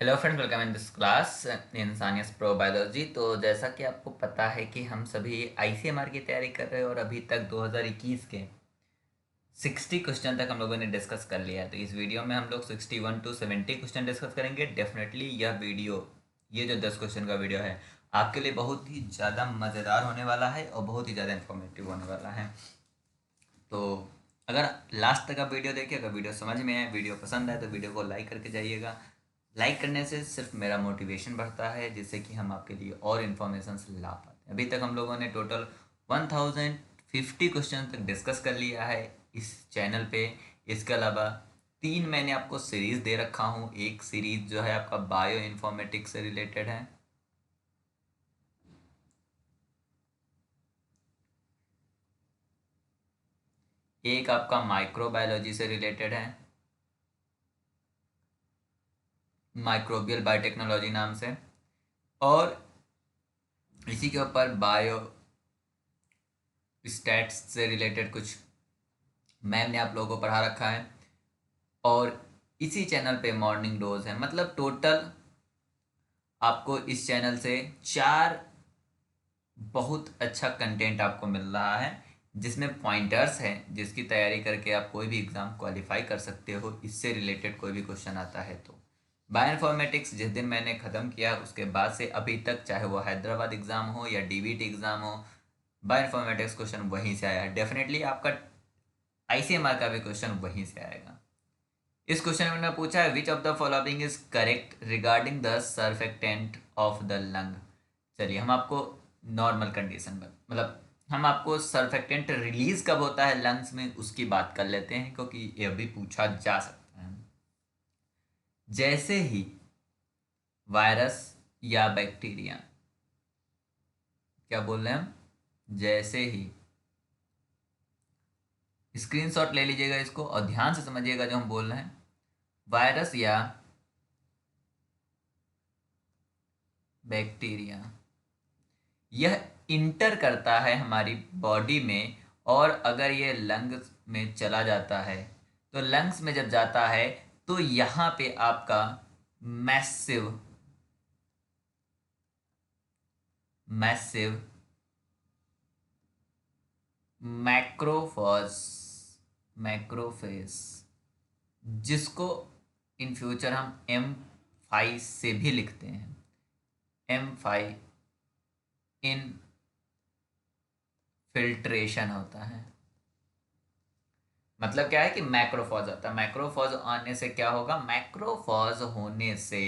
Hello friends, welcome in this class इंसानियस pro biology. तो जैसा कि आपको पता है कि हम सभी आईसीएमआर की तैयारी कर रहे हैं और अभी तक 2021 के 60 क्वेश्चन तक हम लोगों ने डिस्कस कर लिया है। तो इस वीडियो में हम लोग 61 to 70 क्वेश्चन डिस्कस करेंगे। डेफिनेटली यह वीडियो, ये जो 10 क्वेश्चन का वीडियो है, आपके लिए बहुत ही ज़्यादा मज़ेदार होने वाला है और बहुत ही ज़्यादा इन्फॉर्मेटिव होने वाला है। तो अगर लास्ट तक आप वीडियो देखिए, अगर वीडियो समझ में आए, वीडियो पसंद आए तो वीडियो को लाइक करके जाइएगा। लाइक करने से सिर्फ मेरा मोटिवेशन बढ़ता है, जिससे कि हम आपके लिए और इन्फॉर्मेशन ला पाते हैं। अभी तक हम लोगों ने टोटल 1050 क्वेश्चन तक डिस्कस कर लिया है इस चैनल पे। इसके अलावा 3 मैंने आपको सीरीज़ दे रखा हूँ। एक सीरीज़ जो है आपका बायो इन्फॉर्मेटिक्स से रिलेटेड है, एक आपका माइक्रोबायोलॉजी से रिलेटेड है, माइक्रोबियल बायोटेक्नोलॉजी नाम से, और इसी के ऊपर बायो स्टैट्स से रिलेटेड कुछ मैम ने आप लोगों को पढ़ा रखा है। और इसी चैनल पे मॉर्निंग डोज है। मतलब टोटल आपको इस चैनल से 4 बहुत अच्छा कंटेंट आपको मिल रहा है, जिसमें पॉइंटर्स हैं, जिसकी तैयारी करके आप कोई भी एग्ज़ाम क्वालिफाई कर सकते हो। इससे रिलेटेड कोई भी क्वेश्चन आता है तो बायोइन्फॉर्मेटिक्स जिस दिन मैंने ख़त्म किया उसके बाद से अभी तक, चाहे वो हैदराबाद एग्ज़ाम हो या डीबीटी एग्ज़ाम हो, बायोइन्फॉर्मेटिक्स क्वेश्चन वहीं से आया है। डेफिनेटली आपका आईसीएमआर का भी क्वेश्चन वहीं से आएगा। इस क्वेश्चन में मैंने पूछा है which of the following is correct regarding the surfactant of the lung. चलिए हम आपको नॉर्मल कंडीशन में, मतलब हम आपको सर्फेक्टेंट रिलीज कब होता है लंग्स में उसकी बात कर लेते हैं, क्योंकि ये भी पूछा जा सकता है। जैसे ही वायरस या बैक्टीरिया, क्या बोल रहे हैं हम, जैसे ही, स्क्रीनशॉट ले लीजिएगा इसको और ध्यान से समझिएगा जो हम बोल रहे हैं। वायरस या बैक्टीरिया यह इंटर करता है हमारी बॉडी में, और अगर ये लंग्स में चला जाता है, तो लंग्स में जब जाता है तो यहाँ पे आपका मैसिव मैसिव मैक्रोफॉज मैक्रोफेज, जिसको इन फ्यूचर हम M5 से भी लिखते हैं, M5 इनफिल्ट्रेशन होता है। मतलब क्या है कि मैक्रोफॉज आता है। मैक्रोफॉज आने से क्या होगा, मैक्रोफॉज होने से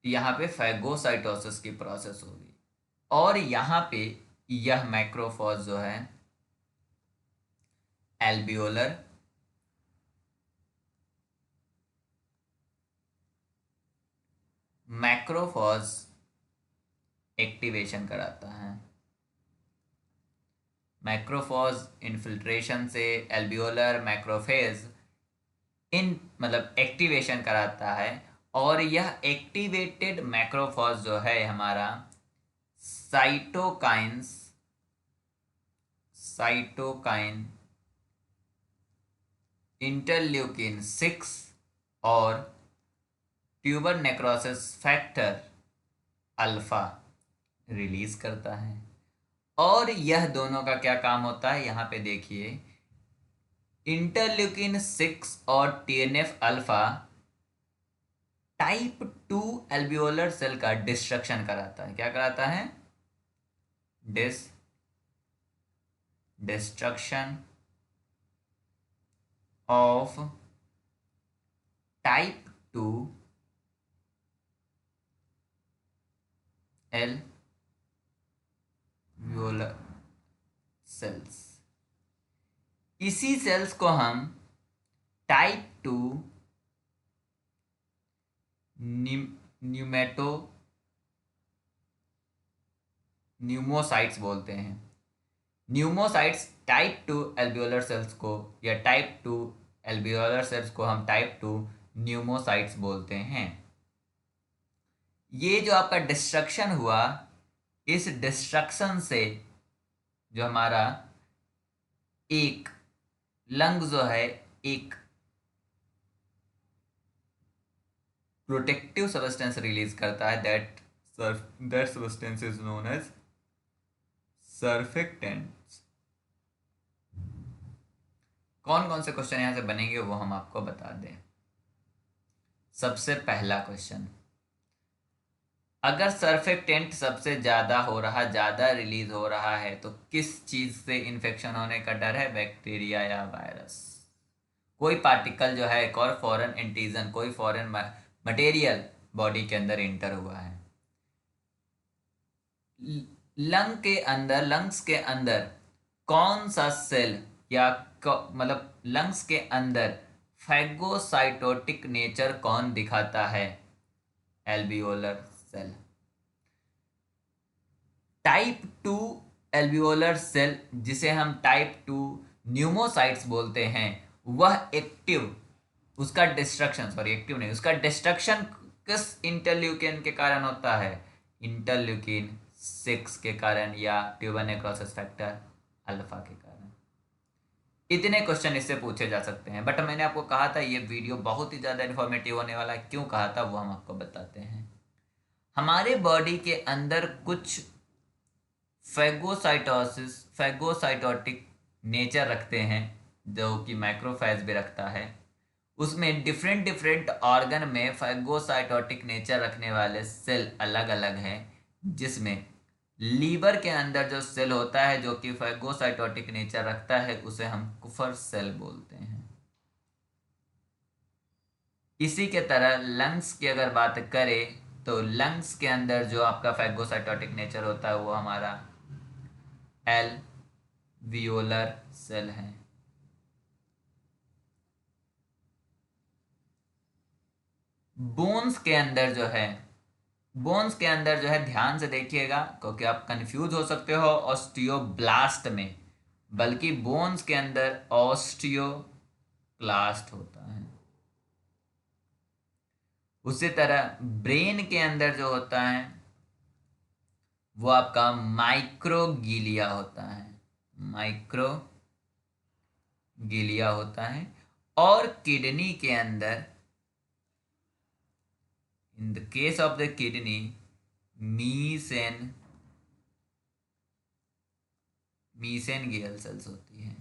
यहाँ पे फैगोसाइटोसिस की प्रोसेस होगी, और यहाँ पे यह मैक्रोफॉज जो है एल्बियोलर मैक्रोफॉज एक्टिवेशन कराता है। मैक्रोफॉज इन्फिल्ट्रेशन से एल्बियोलर मैक्रोफेज इन मतलब एक्टिवेशन कराता है, और यह एक्टिवेटेड मैक्रोफॉज जो है हमारा साइटोकाइंस साइटोकाइन इंटरल्यूकिन 6 और tuber necrosis factor alpha release करता है। और यह दोनों का क्या काम होता है, यहाँ पे देखिए, इंटरल्यूकिन 6 और टीएनएफ अल्फा टाइप 2 एल्बियोलर सेल का डिस्ट्रक्शन कराता है। क्या कराता है, destruction of type 2 alveolar cells. इसी सेल्स को हम टाइप 2 न्यूमोसाइट्स बोलते हैं। न्यूमोसाइट्स टाइप 2 एल्वियोलर सेल्स को, या टाइप 2 एल्वियोलर सेल्स को हम टाइप 2 न्यूमोसाइट्स बोलते हैं। ये जो आपका डिस्ट्रक्शन हुआ, इस डिस्ट्रक्शन से जो हमारा एक लंग जो है एक प्रोटेक्टिव सब्सटेंस रिलीज करता है, that substance is known as surfactants. कौन कौन से क्वेश्चन यहां से बनेंगे वो हम आपको बता दें। सबसे पहला क्वेश्चन, अगर सर्फेक्टेंट सबसे ज़्यादा हो रहा, ज़्यादा रिलीज हो रहा है तो किस चीज़ से इन्फेक्शन होने का डर है, बैक्टीरिया या वायरस। कोई पार्टिकल जो है, एक और फॉरेन एंटीजन, कोई फॉरेन मटेरियल बॉडी के अंदर इंटर हुआ है। लंग्स के अंदर कौन सा सेल या मतलब लंग्स के अंदर फैगोसाइटोटिक नेचर कौन दिखाता है, alveolar cell. Type 2 alveolar cell, जिसे हम टाइप 2 न्यूमोसाइट्स बोलते हैं, वह एक्टिव, उसका डिस्ट्रक्शन, सॉरी एक्टिव नहीं, उसका डिस्ट्रक्शन किस इंटरल्यूकिन के कारण होता है, इंटरल्यूकिन 6 के कारण या ट्यूबर नेक्रोसिस फैक्टर अल्फा के कारण। इतने क्वेश्चन इससे पूछे जा सकते हैं, बट मैंने आपको कहा था ये वीडियो बहुत ही ज़्यादा इन्फॉर्मेटिव होने वाला है। क्यों कहा था वो हम आपको बताते हैं। हमारे बॉडी के अंदर कुछ फैगोसाइटोटिक नेचर रखते हैं, जो कि माइक्रोफेज भी रखता है। उसमें डिफरेंट ऑर्गन में फैगोसाइटोटिक नेचर रखने वाले सेल अलग अलग हैं, जिसमें लीवर के अंदर जो सेल होता है जो कि फैगोसाइटोटिक नेचर रखता है, उसे हम कुफर सेल बोलते हैं। इसी के तरह लंग्स की अगर बात करें तो लंग्स के अंदर जो आपका फैगोसाइटोटिक नेचर होता है वो हमारा एल्वियोलर सेल है। बोन्स के अंदर जो है, ध्यान से देखिएगा क्योंकि आप कंफ्यूज हो सकते हो ऑस्टियोब्लास्ट में, बल्कि बोन्स के अंदर ऑस्टियोक्लास्ट होता है। उसी तरह ब्रेन के अंदर जो होता है वो आपका माइक्रोगिलिया होता है, माइक्रोगिलिया होता है। और किडनी के अंदर, in the case of the kidney, mesangial cells होती है।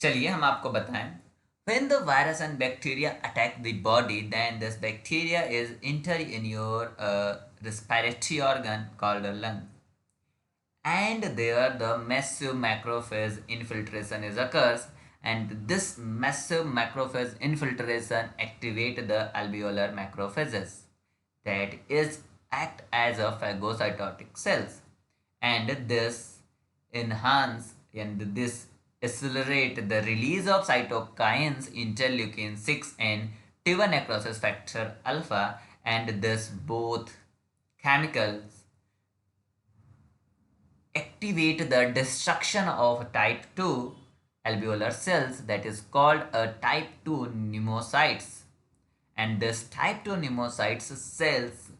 चलिए हम आपको बताएं। When the virus and bacteria attack the body, then this bacteria is enter in your respiratory organ called a lung, and there the massive macrophage infiltration is occurs, and this massive macrophage infiltration activate the alveolar macrophages that is act as a phagocytotic cells, and this enhance and this accelerate the release of cytokines, interleukin 6 and tuber necrosis factor alpha, and this both chemicals activate the destruction of type 2 alveolar cells, that is called a type 2 pneumocytes, and this type 2 pneumocytes cells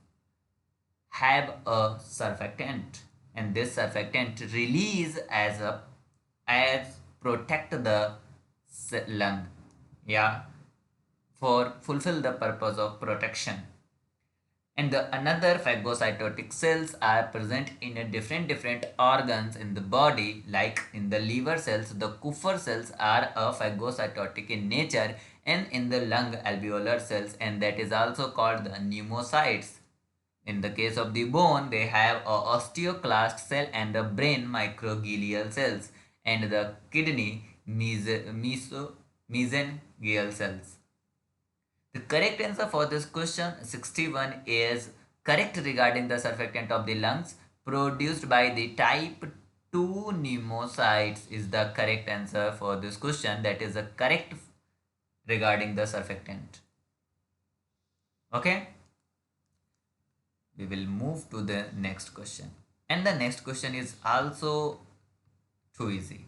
have a surfactant, and this surfactant release as protect the lung, yeah, for fulfill the purpose of protection. And the another phagocytotic cells are present in a different organs in the body, like in the liver cells, the Kupffer cells are a phagocytotic in nature, and in the lung alveolar cells, and that is also called the pneumocytes. In the case of the bone, they have a osteoclast cell, and the brain microglial cells, and the kidney mesengial cells. The correct answer for this question 61 is correct regarding the surfactant of the lungs produced by the type 2 pneumocytes is the correct answer for this question. That is the correct regarding the surfactant. Okay, we will move to the next question, and the next question is also too easy.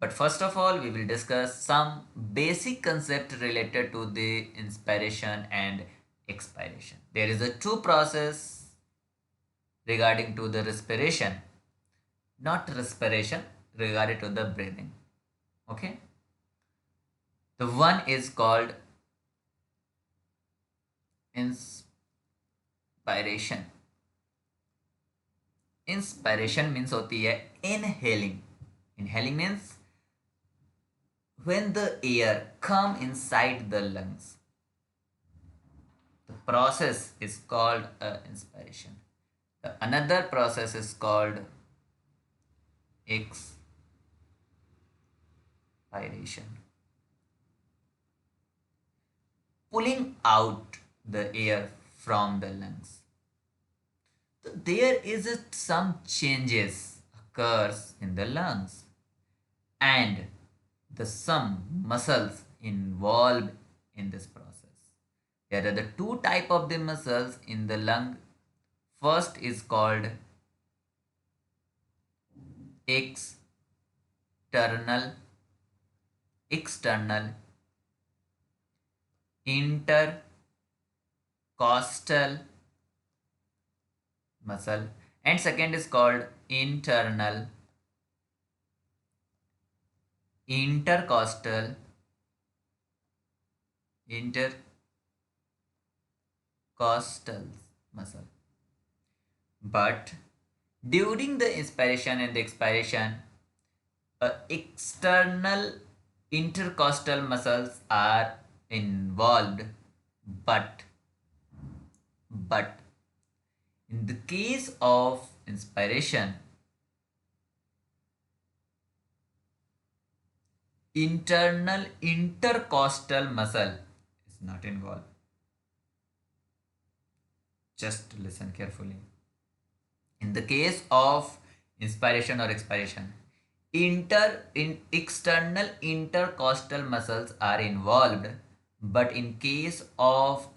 But first of all, we will discuss some basic concept related to the inspiration and expiration. There is a two process regarding to the respiration, not respiration, regarding to the breathing. Okay. The one is called inspiration, inspiration means होती है inhaling. Inhaling means when the air come inside the lungs. The process is called inspiration. The another process is called expiration, pulling out the air from the lungs. So there is some changes occurs in the lungs, and the some muscles involved in this process. There are the two type of the muscles in the lung. First is called external intercostal muscle, and second is called internal intercostal muscle. But during the inspiration and the expiration, external intercostal muscles are involved, but in the case of inspiration, internal intercostal muscle is not involved. Just listen carefully. In the case of inspiration or expiration, external intercostal muscles are involved, but in case of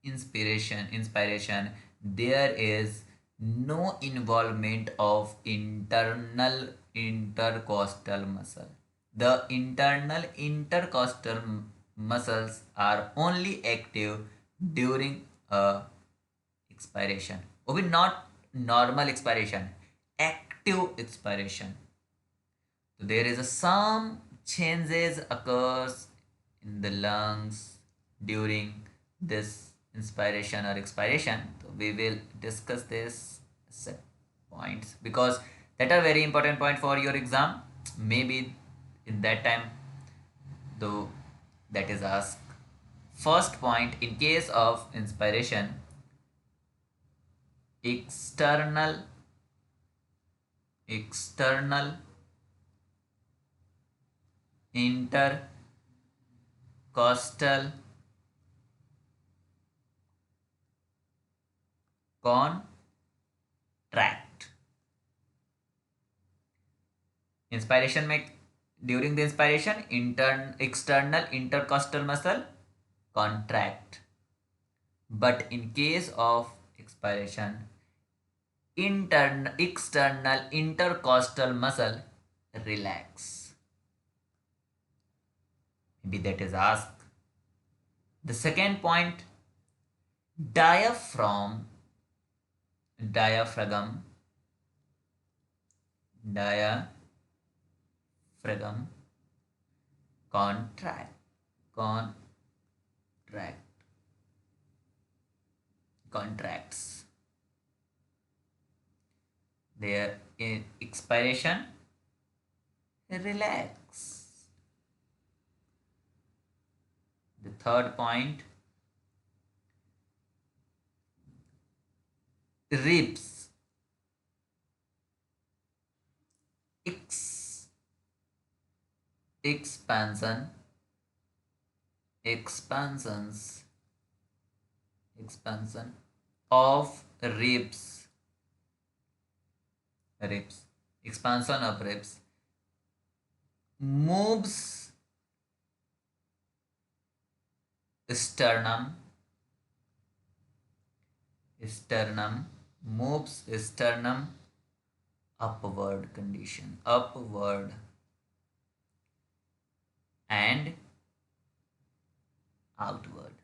inspiration, there is no involvement of internal intercostal muscle. The internal intercostal muscles are only active during expiration. Okay, not normal expiration, active expiration. So there is some changes occurs in the lungs during this inspiration or expiration. So we will discuss this set points because that are very important point for your exam. Maybe in that time though that is asked. First point, in case of inspiration, external intercostal contract. Inspiration में during the inspiration, external intercostal muscle contract, but in case of expiration, external intercostal muscle relax. Maybe that is asked. The second point, diaphragm contracts. Their expiration relax. The third point, ribs expansion of ribs expansion of ribs moves sternum moves sternum upward and outward.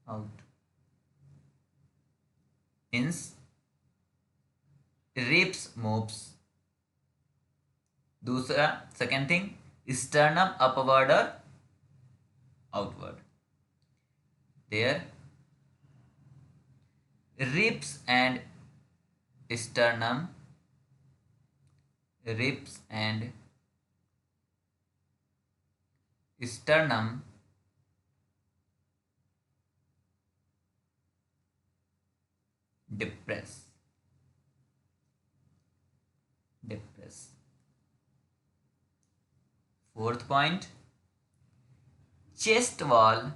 Out means ribs moves. दूसरा second thing, Sternum upward or outward. Their ribs and sternum, ribs and sternum depress. Fourth point, chest wall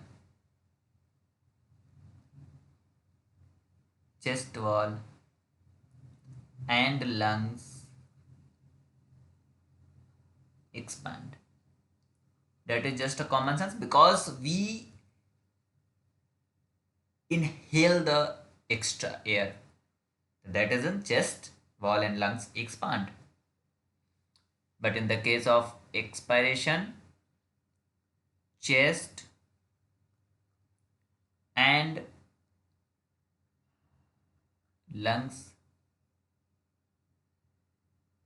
and lungs expand. That is just a common sense because we inhale the extra air. That is in chest wall and lungs expand. But in the case of expiration, chest and lungs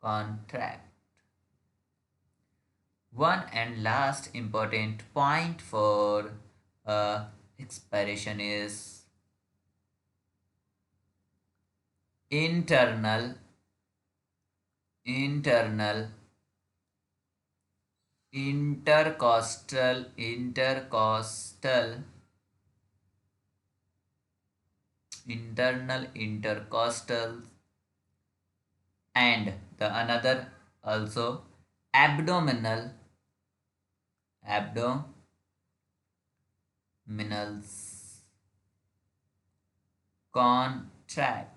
contract. One and last important point for expiration is internal intercostal internal intercostal and the another also abdominals contract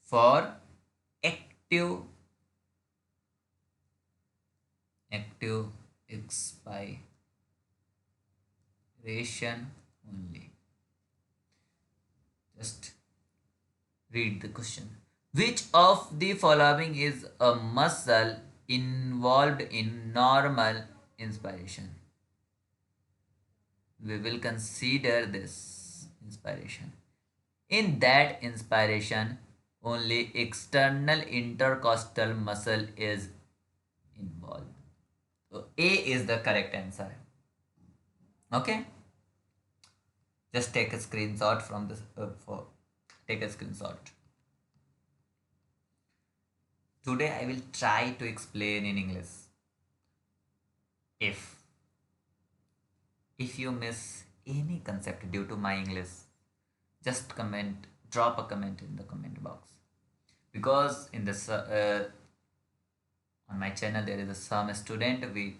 for active expiration only. Just read the question. Which of the following is a muscle involved in normal inspiration? We will consider this inspiration. In that inspiration, only external intercostal muscle is involved. So A is the correct answer. Okay. Just take a screenshot from this. Take a screenshot. Today I will try to explain in English. If you miss any concept due to my English, just drop a comment in the comment box. Because in this on my channel there is some student which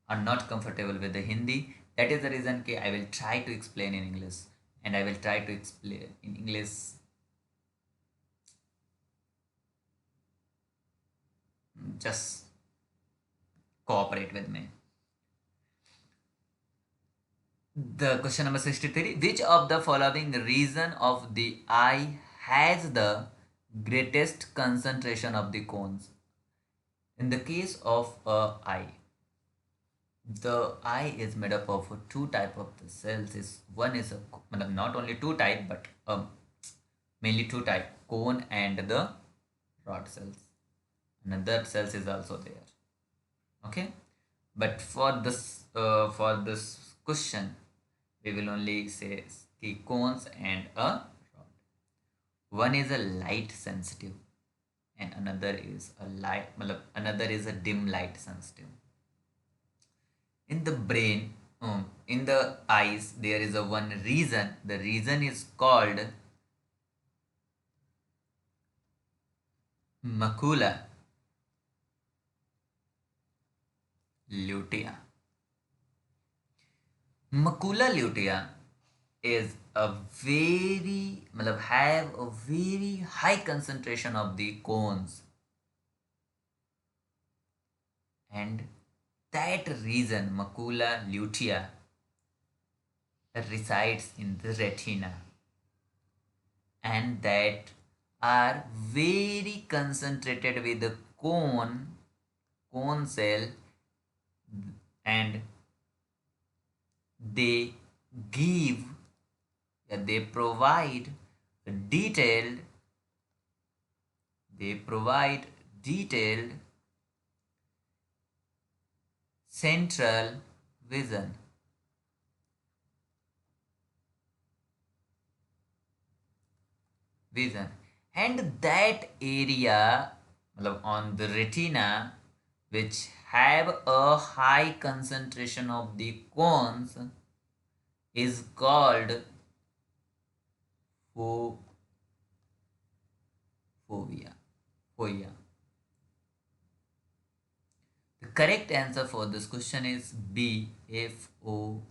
are not comfortable with the Hindi. That is the reason I will try to explain in English, and I will try to explain in English just cooperate with me. The question number 63, which of the following region of the eye has the greatest concentration of the cones? In the case of eye, the eye is made up of two type of the cells. One is not only two type but mainly two type, cone and the rod cells. Another cells is also there. Okay, but for this question we will only say the cones and a rod. One is a light sensitive and another is a dim light sensitive. In the brain, in the eyes, there is a one region. The region is called macula lutea. Macula lutea is have a very high concentration of the cones, and that region macula lutea resides in the retina, and that are very concentrated with the cone cell, and they provide detailed central vision. And that area on the retina which have a high concentration of the cones is called fovea. The correct answer for this question is B, Fovea.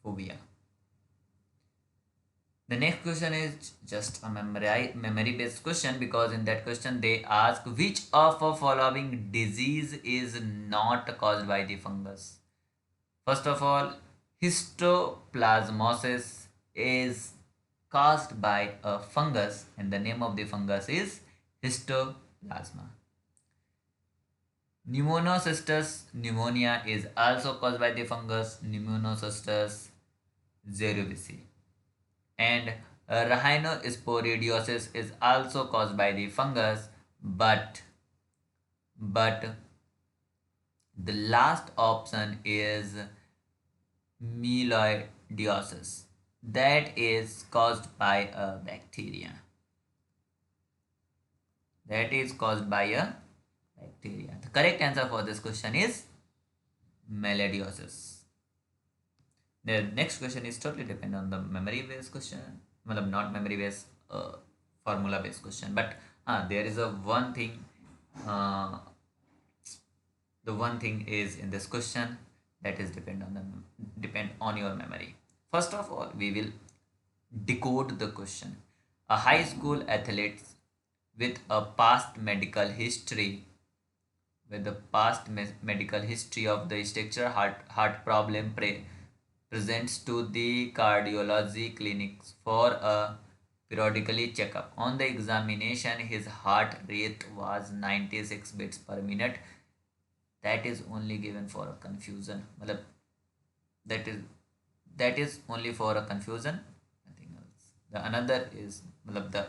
Fovea. The next question is just a memory based question, because in that question they ask which of the following disease is not caused by the fungus. First of all, histoplasmosis is caused by a fungus and the name of the fungus is histoplasma. Pneumocystis pneumonia is also caused by the fungus Pneumocystis cerevisiae. And rhinosporidiosis is also caused by the fungus, but the last option is melioidosis, that is caused by a bacteria. The correct answer for this question is melioidosis. The next question is totally dependent on the memory based question, not memory based, formula based question, but there is a one thing. The one thing is in this question that is depend on your memory. First of all, we will decode the question. A high school athlete with a past medical history of the structural heart problem presents to the cardiology clinics for a periodically checkup. On the examination, his heart rate was 96 beats per minute. That is only given for a confusion. That is only for a confusion, nothing else. The another is the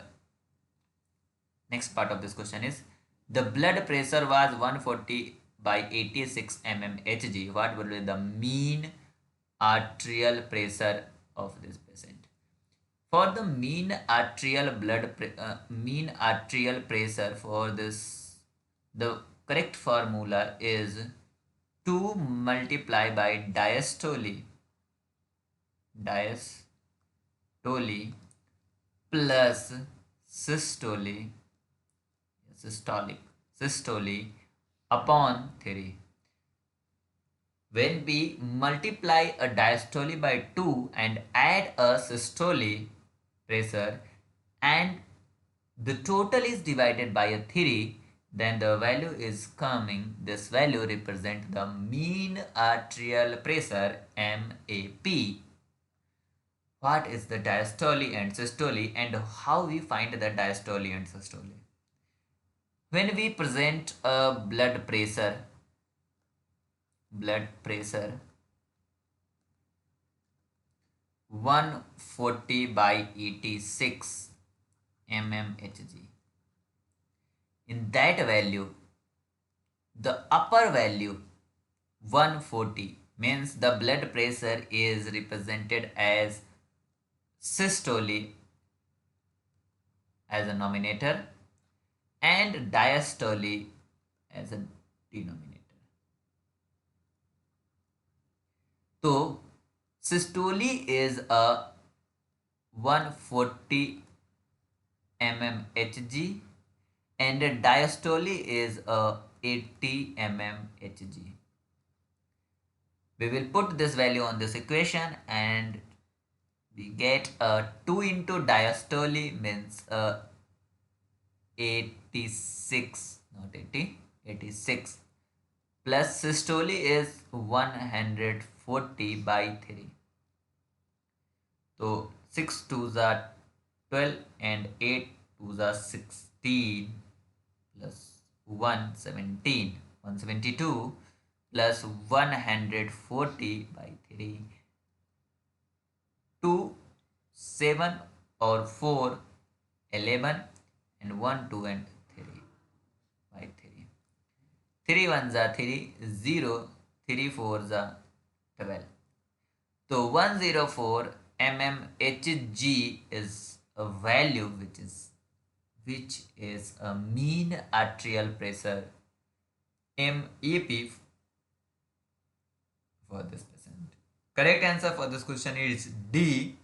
next part of this question is the blood pressure was 140/86 mmHg. What would be the mean arterial pressure of this patient? For the mean arterial pressure for this, the correct formula is 2 multiplied by diastole plus systolic upon 3. When we multiply a diastole by 2 and add a systole pressure and the total is divided by a 3, then the value is coming, this value represents the mean arterial pressure, MAP. What is the diastole and systole and how we find the diastole and systole? When we present a blood pressure 140/86 mmHg, in that value, the upper value 140 means the blood pressure is represented as systole as a nominator and diastole as a denominator. So systole is a 140 mmHg and diastole is a 80 mmHg. We will put this value on this equation and we get a 2 into diastole means 86, not 80, 86, plus systole is 140/3. So 6 2s are 12 and 8 2s are 16 plus 172 plus 140/3. 2, 7 or 4, 11 and 1, 2 and 3. 3 1s are 3, 0, 3 4s are 12. So 104 mmHg is a value which is a mean arterial pressure MEP for this patient. Correct answer for this question is D,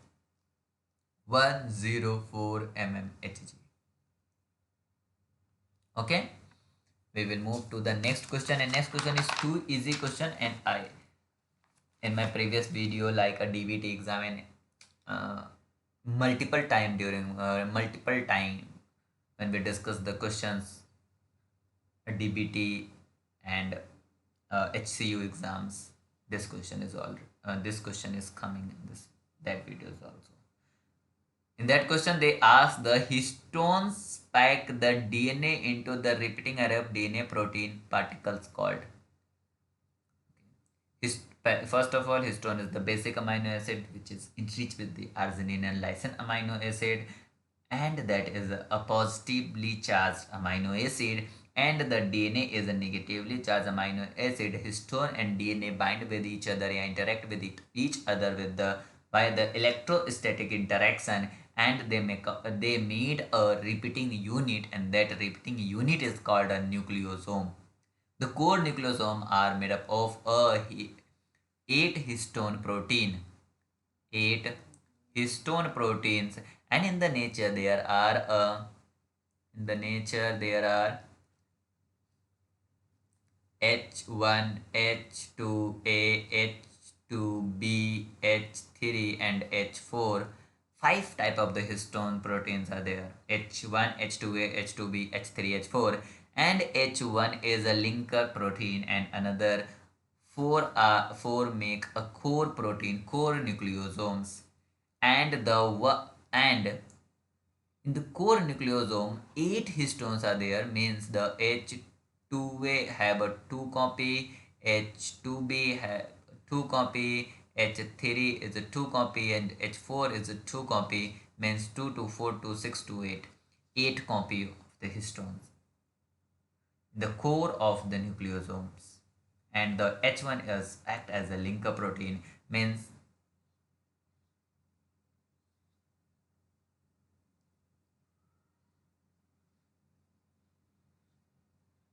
104 mmHg. Okay, we will move to the next question, and next question is too easy question, and I in my previous video like a DBT exam and multiple time when we discuss the questions DBT and HCU exams, this question is coming in that videos also. In that question, they ask the histones pack the DNA into the repeating array of DNA protein particles called. First of all, histone is the basic amino acid which is enriched with the arginine and lysine amino acid, and that is a positively charged amino acid, and the DNA is a negatively charged amino acid. Histone and DNA bind with each other and interact with each other by the electrostatic interaction, and they made a repeating unit, and that repeating unit is called a nucleosome. The core nucleosome are made up of 8 histone proteins, and in the nature there are H1, H2A, H2B, H3 and H4. 5 type of the histone proteins are there: H1, H2A, H2B, H3, H4, and H1 is a linker protein, and another 4 make a core protein, core nucleosomes, and in the core nucleosome 8 histones are there, means the H2A have a 2 copy, H2B have 2 copy, H3 is a 2 copy, and H4 is a 2 copy, means 2 to 4 to 6 to 8. 8 copy of the histones, the core of the nucleosomes. And the H1 is act as a linker protein, means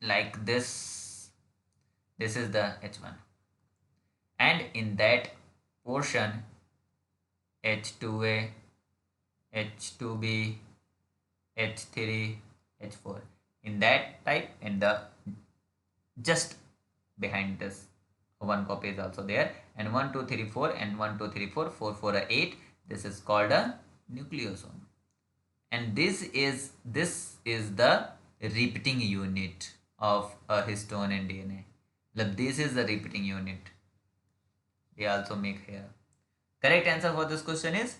like this is the H1, and in that portion H2A, H2B, H3, H4, in that type, and the just behind this 1 copy is also there, and 1 2 3 4 and 1 2 3 4 4 4 are 8. This is called a nucleosome, and this is the repeating unit of a histone and DNA. This is the repeating unit they also make here. Correct answer for this question is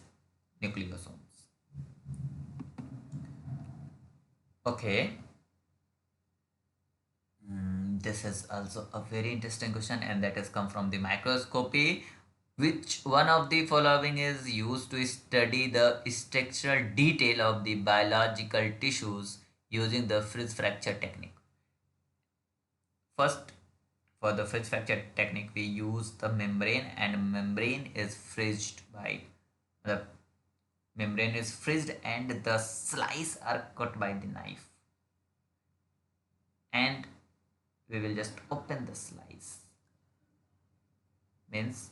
nucleosomes. Okay, this is also a very interesting question, and that has come from the microscopy. Which one of the following is used to study the structural detail of the biological tissues using the fridge fracture technique? First, for the fridge fracture technique, we use the membrane, and membrane is fridged and the slice are cut by the knife, and we will just open the slice, means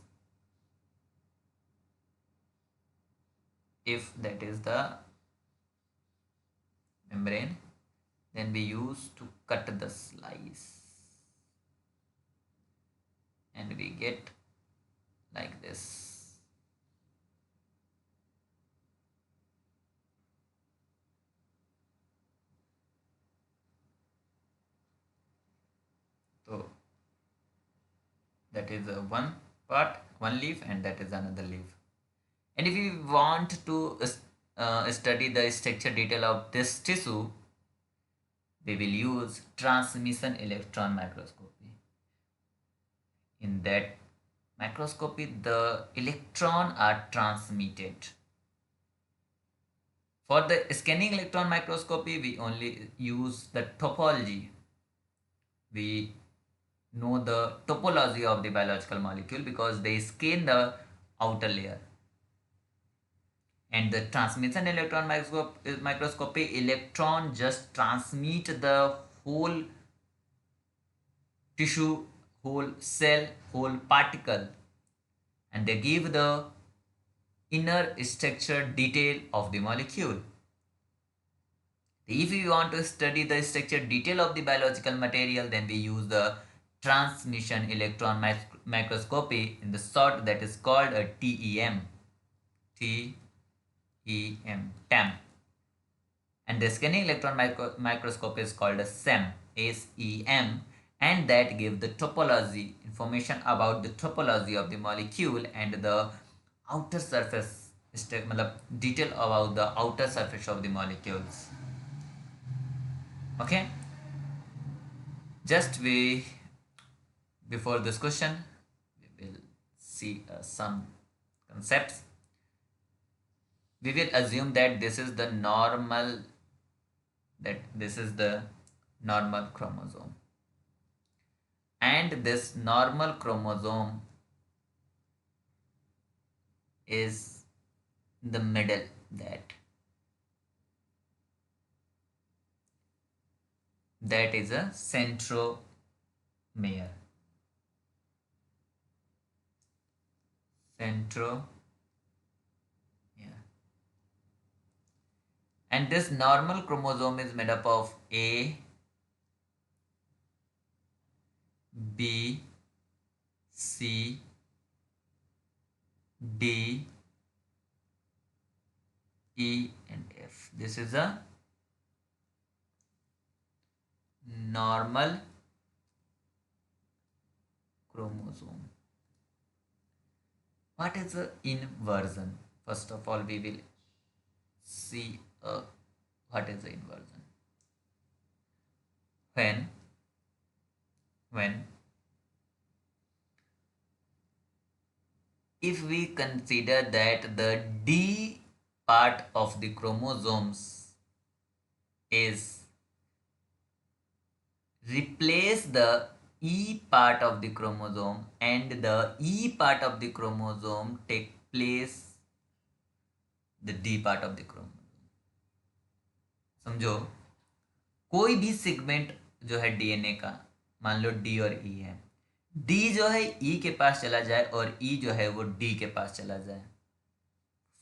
if that is the membrane, then we use to cut the slice, and we get like this. So that is one part, one leaf, and that is another leaf. And if we want to study the structure detail of this tissue, we will use transmission electron microscopy. In that microscopy, the electron are transmitted. For the scanning electron microscopy, we only use the topology. We know the topology of the biological molecule because they scan the outer layer. And the transmission electron microscopy, electron just transmit the whole tissue, whole cell, whole particle, and they give the inner structure detail of the molecule. If you want to study the structure detail of the biological material, then we use the transmission electron microscopy, in the short that is called a TEM. TEM. And the scanning electron microscopy is called a SEM, and that gives the topology, information about the topology of the molecule and the outer surface, detail about the outer surface of the molecules. Okay, just before this question we will see some concepts. We will assume that this is the normal chromosome, and this normal chromosome is in the middle, that is a centromere. And this normal chromosome is made up of A, B, C, D, E and F. This is a normal chromosome. What is the inversion? First of all, we will see what is the inversion. When if we consider that the D part of the chromosomes is replace the E part of the chromosome, and the E part of the chromosome take place the D part of the chromosome. समझो, कोई भी segment जो है DNA का, मान लो D और ई है, D जो है ई के पास चला जाए और ई जो है वो डी के पास चला जाए,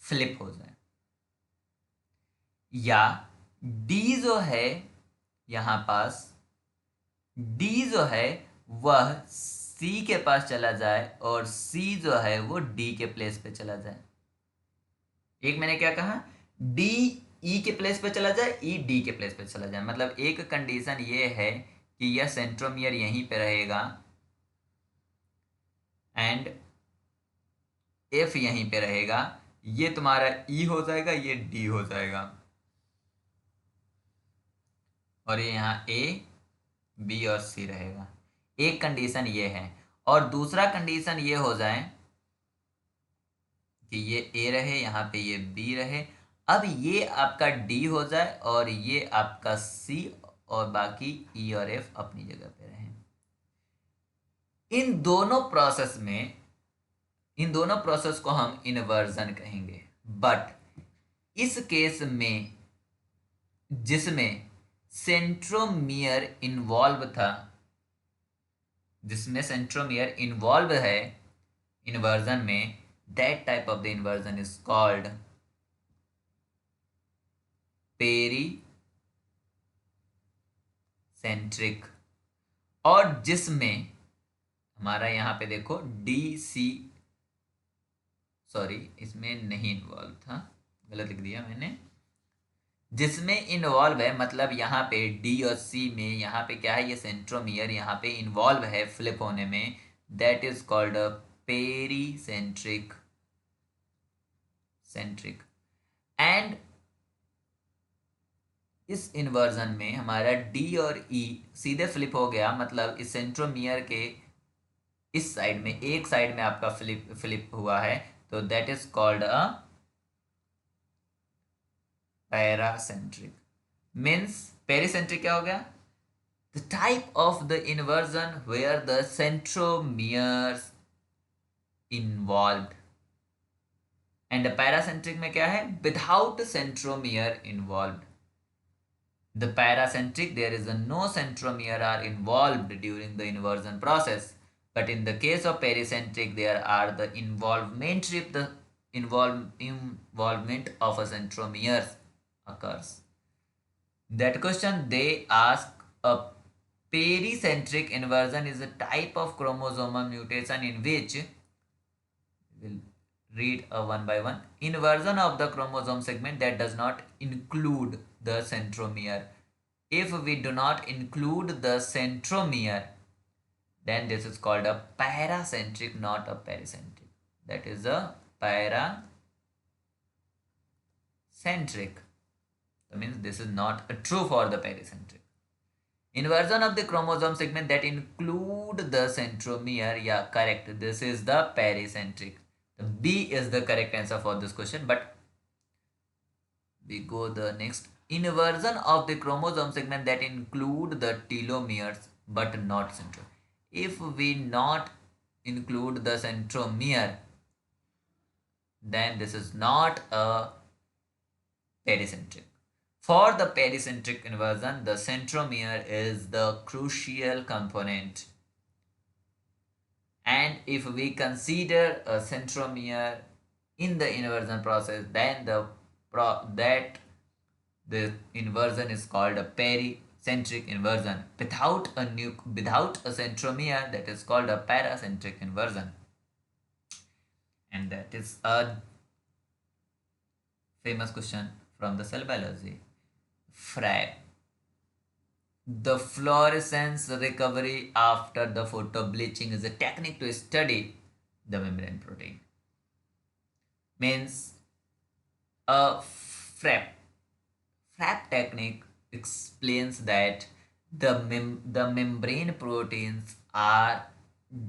फ्लिप हो जाए, या डी जो है यहां पास, डी जो है वह सी के पास चला जाए और सी जो है वो डी के प्लेस पे चला जाए. एक मैंने क्या कहा, डी ई के प्लेस पे चला जाए, ई डी के प्लेस पे चला जाए. मतलब एक कंडीशन ये है कि यह सेंट्रोमियर यहीं पे रहेगा एंड एफ यहीं पे रहेगा. ये तुम्हारा ई हो जाएगा, ये डी हो जाएगा, और ये यहाँ ए, बी और सी रहेगा. एक कंडीशन ये है. और दूसरा कंडीशन ये हो जाए कि ये ए रहे, यहाँ पे ये बी रहे, अब ये आपका डी हो जाए और ये आपका सी, और बाकी ई और एफ अपनी जगह पे रहे. इन दोनों प्रोसेस को हम इन्वर्जन कहेंगे. बट इस केस में जिसमें सेंट्रोमियर इन्वॉल्व है इन्वर्जन में, that type of the inversion is called pericentric. और जिसमें हमारा यहाँ पे देखो इसमें नहीं इन्वॉल्व था, गलत लिख दिया मैंने. जिसमें इन्वॉल्व है मतलब यहाँ पे डी और सी में, यहाँ पे क्या है, ये सेंट्रोमियर यहाँ पे इन्वॉल्व है फ्लिप होने में, that is called a pericentric. And इस इन्वर्जन में हमारा डी और ई सीधे फ्लिप हो गया, मतलब इस सेंट्रोमियर के इस साइड में, एक साइड में आपका फ्लिप हुआ है, तो that is called a paracentric. Means pericentric क्या हो गया, The type of the inversion where the centromeres involved. And paracentric में क्या है? Without centromere involved. The paracentric, there is no centromere are involved during the inversion process. But in the case of pericentric, there are the involvement if the involvement of a centromere occurs. That question they ask, a pericentric inversion is a type of chromosomal mutation in which, we'll read one by one, inversion of the chromosome segment that does not include the centromere. If we do not include the centromere, then this is called a paracentric, not a pericentric. That is a paracentric. That means this is not true for the pericentric. Inversion of the chromosome segment that include the centromere, yeah, correct. This is the pericentric. The B is the correct answer for this question, but we go the next. Inversion of the chromosome segment that include the telomeres but not centromere. If we not include the centromere, then this is not a pericentric. For the pericentric inversion, the centromere is the crucial component. And if we consider a centromere in the inversion process, then the inversion is called a pericentric inversion. Without a centromere, that is called a paracentric inversion. And that is a famous question from the cell biology. The fluorescence recovery after the photobleaching is a technique to study the membrane protein. Means a FRAP technique explains that the membrane proteins are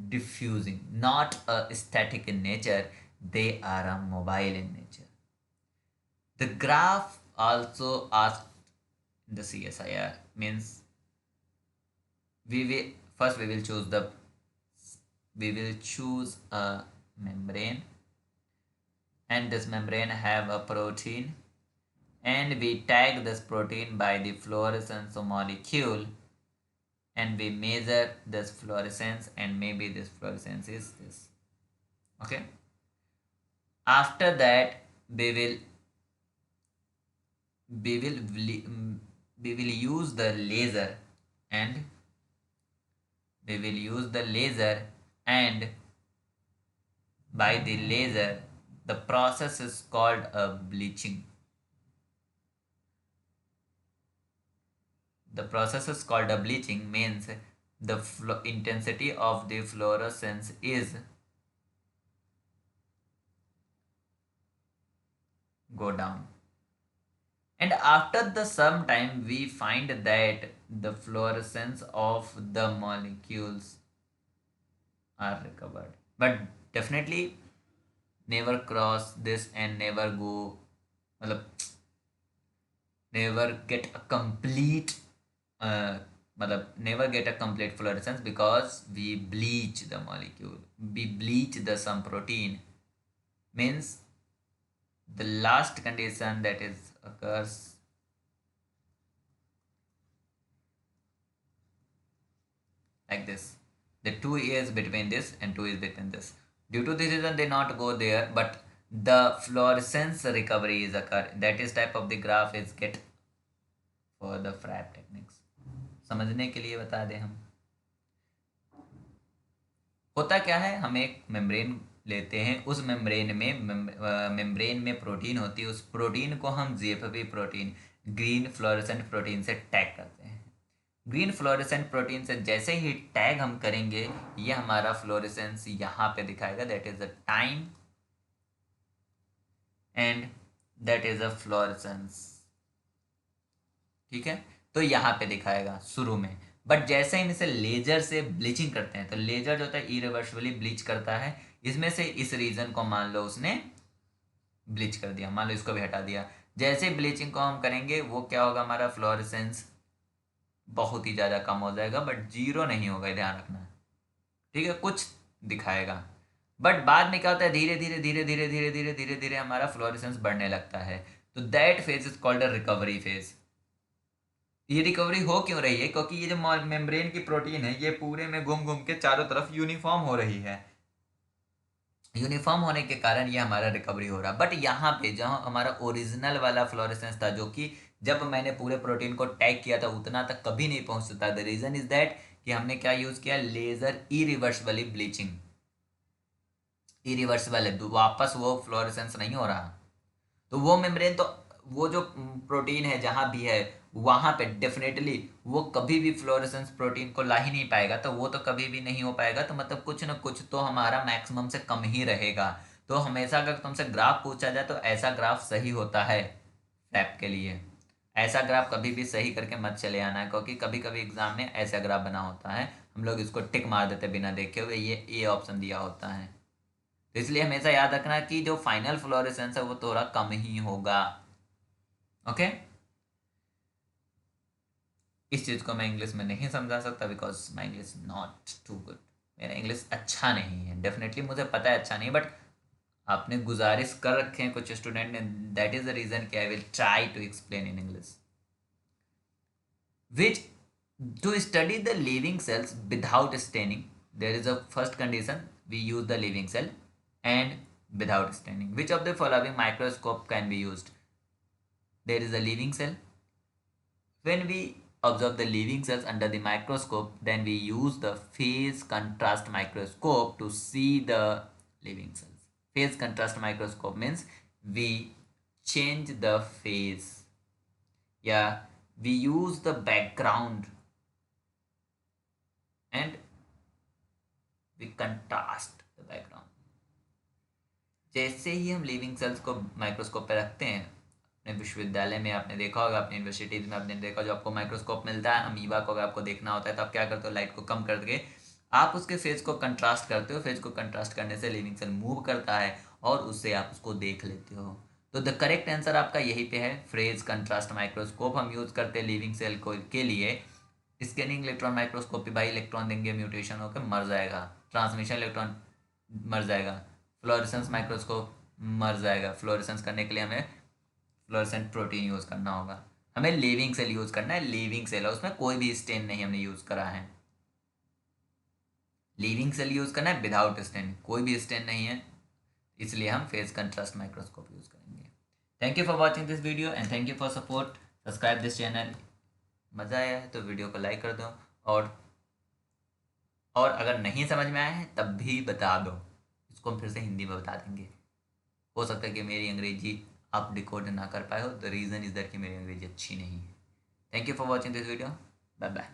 diffusing, not static in nature, they are mobile in nature. The graph also asked the CSIR, means we will choose a membrane, and this membrane have a protein, and we tag this protein by the fluorescence molecule, and we measure this fluorescence, and maybe this fluorescence is this. Okay, after that we will use the laser, and by the laser the process is called a bleaching. The process is called a bleaching, means the intensity of the fluorescence is go down, and after the some time we find that the fluorescence of the molecules are recovered, but definitely never cross this and never go, never get a complete never get a complete fluorescence, because we bleach the molecule, we bleach the some protein. Means the last condition that is occurs like this, the 2 is between this and 2 is between this. Due to this reason they not go there, but the fluorescence recovery is occur. That is type of the graph is get for the FRAP techniques. समझने के लिए बता दें हम, होता क्या है, हम एक मेम्ब्रेन लेते हैं, उस मेम्ब्रेन में प्रोटीन होती है, उस प्रोटीन को हम GFP protein, green fluorescent protein से टैग करते हैं। ग्रीन फ्लोरेसेंट प्रोटीन से जैसे ही टैग हम करेंगे, ये हमारा फ्लोरेसेंस यहाँ पे दिखाएगा, that is a time and that is a fluorescence. ठीक है, तो यहाँ पे दिखाएगा शुरू में, बट जैसे हम इसे लेजर से ब्लीचिंग करते हैं, तो लेजर जो होता है इरिवर्सिबली ब्लीच करता है, इसमें से इस रीजन को मान लो उसने ब्लीच कर दिया, मान लो इसको भी हटा दिया। जैसे ब्लीचिंग को हम करेंगे वो क्या होगा, हमारा फ्लोरेसेंस बहुत ही ज़्यादा कम हो जाएगा, बट जीरो नहीं होगा, ध्यान रखना। ठीक है, कुछ दिखाएगा, बट बाद में क्या होता है, धीरे धीरे धीरे धीरे धीरे धीरे धीरे धीरे हमारा फ्लोरेसेंस बढ़ने लगता है। तो that phase is called a recovery phase. ये रिकवरी हो क्यों रही है? क्योंकि ये जो मेम्ब्रेन की प्रोटीन है ये पूरे में घूम घूम के चारों तरफ यूनिफॉर्म हो रही है। यूनिफॉर्म होने के कारण ये हमारा रिकवरी हो रहा है। बट यहाँ पे जहाँ हमारा ओरिजिनल वाला फ्लोरेसेंस था, जो कि जब मैंने पूरे प्रोटीन को टैग किया था उतना तक कभी नहीं पहुंच सकता। द रीजन इज दैट कि हमने क्या यूज किया, लेजर इरिवर्सिबली ब्लीचिंग। इरिवर्सिबल है, वापस वो फ्लोरेसेंस नहीं हो रहा। तो वो मेम्ब्रेन, तो वो जो प्रोटीन है जहाँ भी है वहाँ पे डेफिनेटली वो कभी भी फ्लोरेसेंस प्रोटीन को ला ही नहीं पाएगा। तो वो तो कभी भी नहीं हो पाएगा, तो मतलब कुछ ना कुछ तो हमारा मैक्सिमम से कम ही रहेगा। तो हमेशा अगर तुमसे ग्राफ पूछा जाए तो ऐसा ग्राफ सही होता है फ्लैप के लिए। ऐसा ग्राफ कभी भी सही करके मत चले आना है, क्योंकि कभी कभी एग्जाम में ऐसा ग्राफ बना होता है, हम लोग इसको टिक मार देते बिना देखे हुए, ये ए ऑप्शन दिया होता है। तो इसलिए हमेशा याद रखना कि जो फाइनल फ्लोरेसेंस है वो थोड़ा कम ही होगा। ओके, इस चीज़ को मैं इंग्लिश में नहीं समझा सकता, because my English not to good. मेरा इंग्लिश अच्छा नहीं है, डेफिनेटली मुझे पता है अच्छा नहीं, बट आपने गुजारिश कर रखे हैं कुछ स्टूडेंट ने, दैट इज द रीजन कि I will try to explain in English. Which to study the living cells without staining, there is a first condition, we use the living cell and without staining. Which of the following microscope can be used? There is a living cell. When we observe the living cells under the microscope, then we use the phase contrast microscope to see the living cells. Phase contrast microscope means we change the phase. Yeah, we use the background and we contrast the background. जैसे ही हम living cells को microscope पे रखते हैं, अपने विश्वविद्यालय में आपने देखा होगा, अपने यूनिवर्सिटीज में आपने देखा, जो आपको माइक्रोस्कोप मिलता है, अमीबा को अगर आपको देखना होता है तो आप क्या करते हो, लाइट को कम करके आप उसके फेज को कंट्रास्ट करते हो। फेज को कंट्रास्ट करने से लिविंग सेल मूव करता है और उससे आप उसको देख लेते हो। तो द करेक्ट आंसर आपका यही पे है, फेज कंट्रास्ट माइक्रोस्कोप हम यूज करते हैं लिविंग सेल को के लिए। स्कैनिंग इलेक्ट्रॉन माइक्रोस्कोपी, भाई इलेक्ट्रॉन देंगे म्यूटेशन होकर मर जाएगा, ट्रांसमिशन इलेक्ट्रॉन मर जाएगा, फ्लोरेसेंस माइक्रोस्कोप मर जाएगा। फ्लोरेसेंस करने के लिए हमें फ्लोरेसेंट प्रोटीन यूज़ करना होगा, हमें लिविंग सेल यूज़ करना है। लिविंग सेल है, उसमें कोई भी स्टेन नहीं हमने यूज़ करा है। लिविंग सेल यूज़ करना है विदाउट स्टेन, कोई भी स्टेन नहीं है, इसलिए हम फेज कंट्रास्ट माइक्रोस्कोप यूज़ करेंगे। Thank you for watching this video and thank you for support. Subscribe this channel. मज़ा आया है तो वीडियो को लाइक कर दो, और अगर नहीं समझ में आया है तब भी बता दो, इसको हम फिर से हिंदी में बता देंगे। हो सकता है कि मेरी अंग्रेजी आप डिकोड ना कर पाए हो, द रीज़न इज़ दैट कि मेरी अंग्रेजी अच्छी नहीं है। Thank you for watching this video, bye bye.